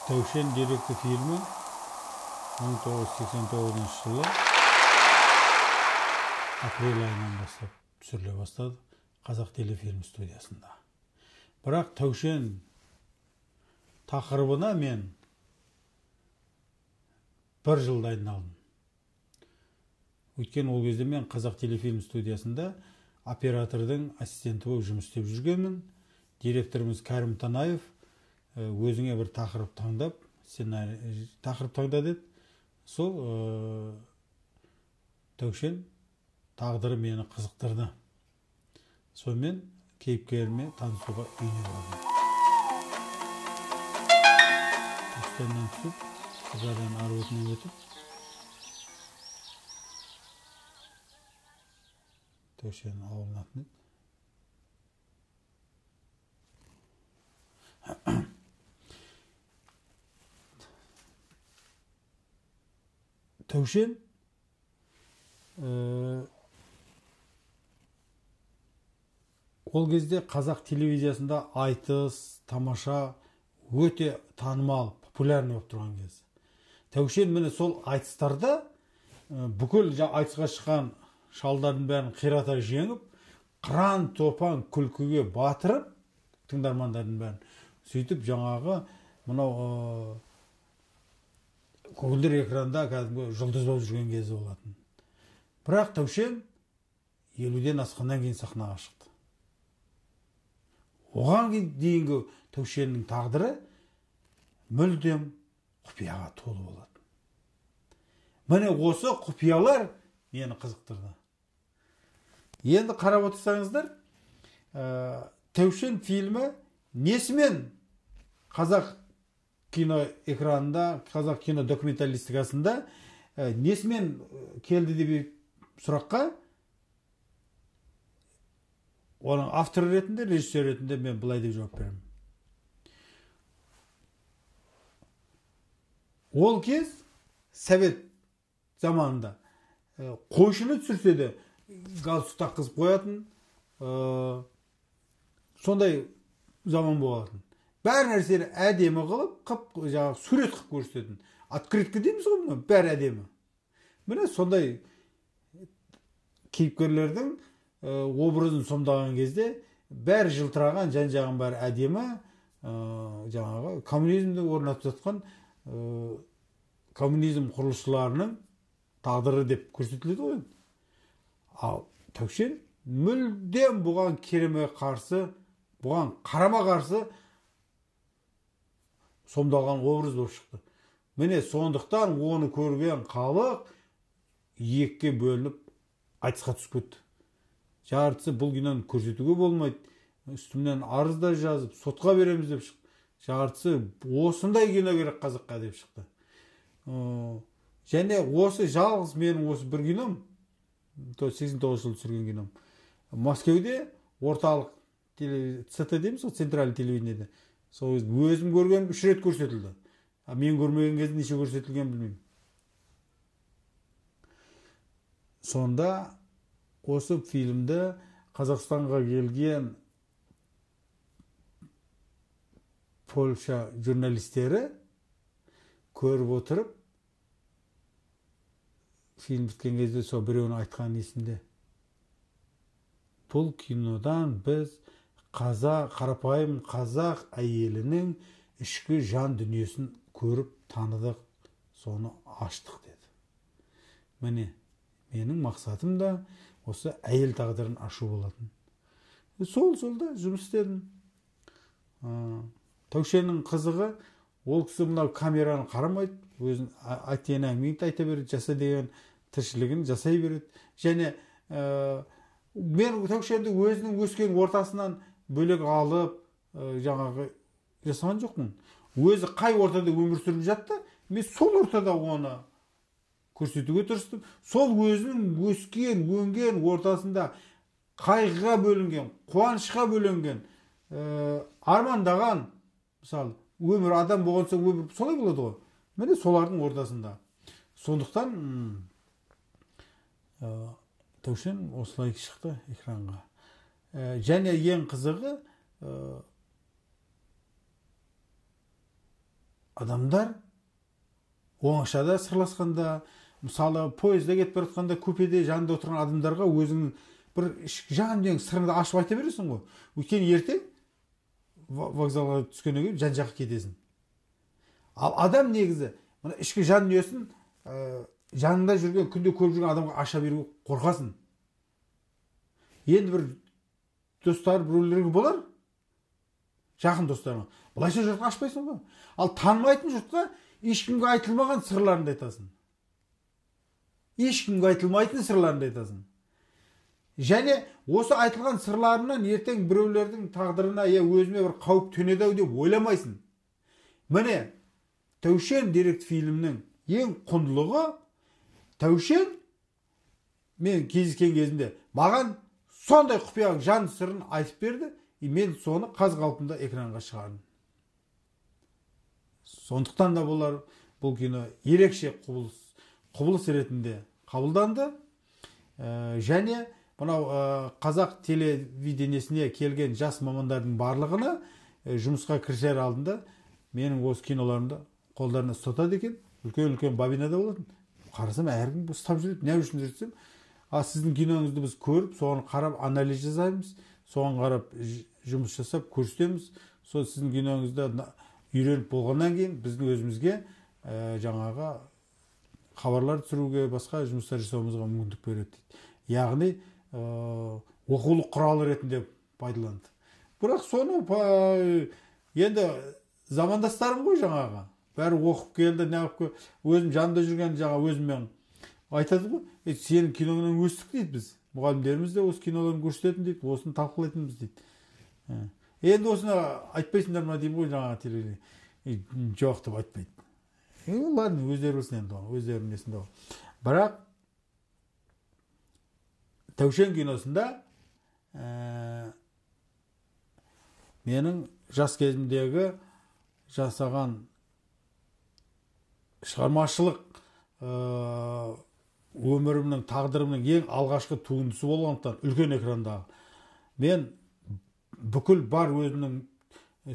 Тәушен деректі фильмі 1989 жылы апрель айынан бастап түсіріле бастады Қазақ телефильм студиясында. Бірақ Тәушен тақырыбына мен бір жыл дайындалдым. Өйткені ол кезде мен Қазақ телефильм студиясында оператордың ассистенті болып жұмыс істеп жүргенмін. Директорымыз Кәрім Танаев өзіңе бір тақырып таңдап, сценарий тақырып таңда деді. Сол Тәушен тағдыры мені қызықтырды. Сонымен кейіпкеріме танысуға үйіне бардым. Үстемнен түсіп, Қызардан ары өтіне өтіп, Тәушен ауылына атын еді. Тәушен ол кезде қазақ телевизиясында айтыс, тамаша өте танымал, популярный болып тұрған кез. Тәушен міне сол айтыстарда бүкіл айтысқа шыққан шалдардың бәрін қирата жеңіп, қыран топан күлкіге батырып, тыңдармандардың бәрін сөйтіп жаңағы мынау көгілдір экранда кәдімгі жұлдыз болып жүрген кезі болатын. Бірақ Тәушен 50-ден асқаннан кейін сахнаға шықты. Оған дейінгі Тәушеннің тағдыры мүлдем құпияға толы болатын. Міне осы құпиялар мені қызықтырды. Енді қарап отырсаңыздар, Тәушен фильмі несімен қазақ кино экранында, қазақ кино документалистикасында несімен келді деп сұраққа, оның автор ретінде, режиссер ретінде мен былай деп жауап беремін. Ол кез совет заманында қойшыны түсірсе де галстук таққызып қоятын, сондай заман болатын. Бәр нәрсені әдемі қылып, сурет қылып көрсететін. Открытка дейміз ғой, бәрі әдемі. Міне сондай кейіпкерлердің образын сомдаған кезде бәрі жылтыраған, жан-жағын бәрі әдемі, жаңағы коммунизмді орнатып жатқан коммунизм құрылысшыларының тағдыры деп көрсетіледі ғой. Ал Тәушен мүлдем бұған кереме қарсы, бұған қарама қарсы сомдалған образ болып шықты. Міне сондықтан оны көрген халық екіге бөлініп айтысқа түсіп кетті. Жартысы бұл киноны көрсетуге болмайды, үстімнен арыз да жазып, сотқа береміз деп шықты. Жартысы осындай кино керек қазаққа деп шықты. Және осы жалғыз менің осы бір кином, 89 жыл түсірген кином, Мәскеуде орталық ЦТ дейміз ғой, центральный телевидениеде. Сол өзім көрген 3 рет көрсетілді. Мен көрмеген кезде неше көрсетілген білмеймін. Сонда осы фильмді Қазақстанға келген Польша журналистері көріп отырып, фильм біткен кезде сол біреуінің айтқан есімде. Бұл кинодан біз қарапайым қазақ әйелінің ішкі жан дүниесін көріп таныдық, соны аштық деді. Міне, менің мақсатым да осы әйел тағдырын ашу болатын. Сол-солда жұмыс істедім. Тәушеннің қызығы, ол кісі мынау камераны қарамайды, өзін айтқан әңгімеңді айта береді, жаса деген тіршілігін жасай береді. Және мен Тәушенді өзінің өскен ортасынан бөлек алып, жаңағы жасаған жоқпын. Өзі қай ортада өмір сүріп жатты, мен сол ортада оны көрсетуге тырыстым. Сол өзінің өскен, өнген ортасында қайғыға бөлінген, қуанышқа бөлінген, армандаған, мысалы, өмір адам болған соң өмір солай болады ғой. Міне солардың ортасында. Сондықтан Тәушен осылай шықты экранға. Және ең қызығы адамдар оңашада сырласқанда, мысалы поезда кетіп бара жатқанда купеде жанында отырған адамдарға өзіңнің бір жан дүниеңнің сырыңды ашып айта бересің ғой. Өйткені ертең вокзалға түскеннен кейін жан жаққа кетесің. Ал адам негізі мына ішкі жан дүниесін жанында жүрген, күнде көріп жүрген адамға аша беруге қорқасың. Енді бір достар біреулерге болар, жақын достарыңа. Бұлайша жұртқа ашпайсың ғой. Ал танымайтын жұртқа ешкімге айтылмаған сырларыңды айтасың. Ешкімге айтылмайтын сырларыңды айтасың. Және осы айтылған сырларынан ертең біреулердің тағдырына өзіме бір қауіп төнеді-ау деп ойламайсың. Міне, Тәушен деректі фильмнің ең құндылығы, Тәушен мен кездескен кезінде маған сондай құпия жан сырын айтып берді, мен соны қаз қалпында экранға шығардым. Сондықтан да бұл кино ерекше құбылыс ретінде қабылданды. Және мынау қазақ телевидениесіне келген жас мамандардың барлығына жұмысқа кірісер алдында менің осы киноларымды қолдарына ұстатады екен. Үлкен бабинада болатын. Қарасам, әркім ұстап жүреді. Не үшін жүрсем, сіздің киноңызды біз көріп, соған қарап анализ жасаймыз, соған қарап жұмыс жасап көрсетеміз. Сол сіздің киноңызды үйреніп болғаннан кейін біздің өзімізге жаңағы хабарлар түсіруге, басқа жұмыстар жасауымызға мүмкіндік береді дейді. Яғни оқулық құралы ретінде пайдаланды. Бірақ соны енді замандастарым ғой жаңағы. Бәрі оқып келді, не қылып келді. Өзім жанында жүрген өзіммен айтады ғой. Сенің киноңнан өстік дейді біз. Мұғалімдеріміз де осы киноларын көрсететін дейді, осыны талқылайтынбыз дейді. Енді осыны айтпайсыңдар ма деймін ғой жаңағы телевизия. Жоқ деп айтпайды. Ладно, өздері білсін енді, өздерінің несінде ол. Бірақ Тәушен киносында менің жас кезімдегі жасаған шығармашылық өмірімнің, тағдырымның ең алғашқы туындысы болғандықтан үлкен экрандағы мен бүкіл бар өзімнің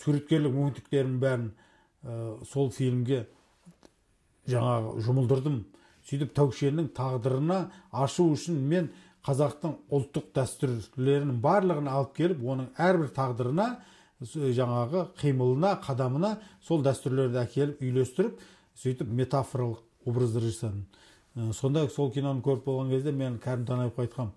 суреткерлік мүмкіндіктерімнің бәрін сол фильмге жаңағы жұмылдырдым. Сөйтіп Тәушеннің тағдырына ашу үшін мен қазақтың ұлттық дәстүрлерінің барлығын алып келіп, оның әрбір тағдырына, жаңағы қимылына, қадамына сол дәстүрлерді әкеліп, үйлестіріп, сөйтіп метафоралық образдар жасадым. Сонда сол киноны көріп болған кезде мен Кәрім Танаевқа айтқам,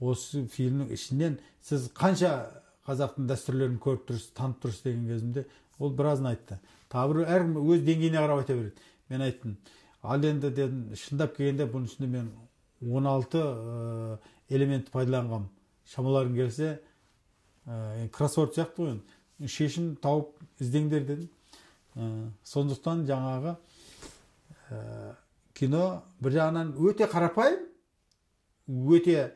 осы фильмнің ішінен сіз қанша қазақтың дәстүрлерін көріп тұрсыз, танып тұрсыз деген кезімде, ол біразын айтты. Тағы бір әркім өз деңгейіне қарап айта береді. Мен айттым, ал енді дедім, шындап келгенде бұның ішінде мен 16 элементті пайдаланғам. Шамаларың келсе, кроссворд сияқты ғой, шешім тауып іздеңдер дедім. Сондықтан жаңағы кино бір жағынан өте қарапайым, өте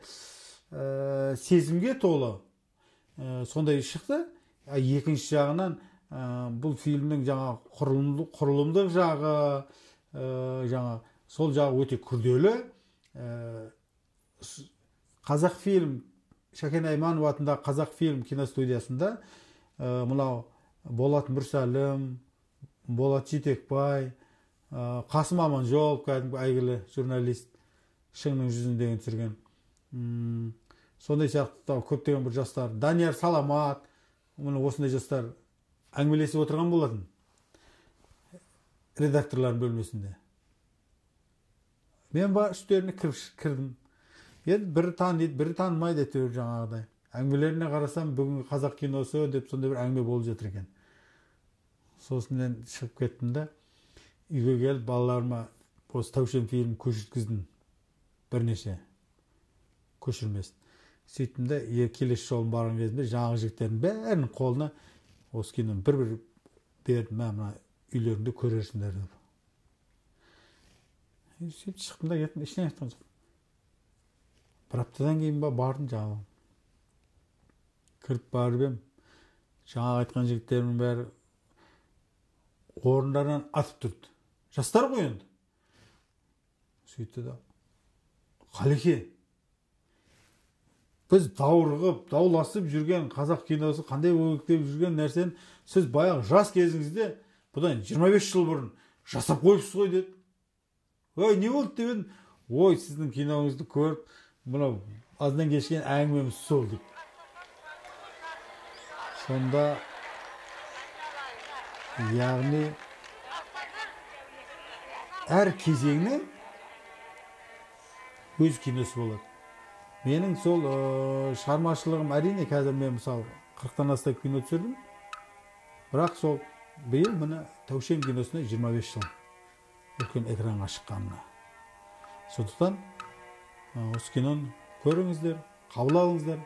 сезімге толы сондай шықты. Екінші жағынан бұл фильмнің жаңа құрылымдық жағы, жаңа сол жағы өте күрделі. Қазақфильм, Шәкен Айманов атындағы Қазақфильм киностудиясында мынау Болат Мүрсәлім, Болат Жетекбай, Қасым Аманжолов, кәдімгі әйгілі журналист, шыңның жүзіндегі түсірген. Сондай сияқты көптеген бір жастар, Данияр Саламат, осындай жастар әңгімелесіп отырған болатын редакторлардың бөлмесінде. Мен үстеріне кірдім. Енді бірі таниды, бірі танымайды әйтеуір жаңағыдай. Әңгімелеріне қарасам, бүгінгі қазақ киносы деп сондай бір әңгіме болып жатыр екен. Сосын мен шығып кеттім да, үйге келіп балаларыма осы Тәушен фильмін көшірткіздім. Бірнеше көшірмесін. Сөйттім де, келесі жолын барған кезінде жаңағы жігіттердің бәрінің қолына осы киноны бір-бір бердім, мына үйлерінде көрерсіңдер деп. Сөйтіп шықтым да кеттім, ештеңе айтқан жоқ. Бір аптадан кейін бардым жаңағы. Кіріп барып ем, жаңағы айтқан жігіттердің бәрі орындарынан атып тұрды. Жастар ғой енді. Сөйтті да, Қалеке, біз даурығып, дауласып жүрген қазақ киносы қандай болып деп жүрген нәрсені сіз баяғы жас кезіңізде бұдан 25 жыл бұрын жасап қойыпсыз ғой деді. Ой, не болды деп едім. Ой, сіздің киноңызды көріп, мынау аздан кешкен әңгімеміз сол деп. Сонда яғни әр кезеңнің өз киносы болады. Менің сол шығармашылығым әрине қазір мен мысалы 40-тан астам кино түсірдім. Бірақ сол биыл міне Таушен киносына 25 жыл үлкен экранға шыққанына. Сондықтан осы киноны көріңіздер, қабыл алыңыздар.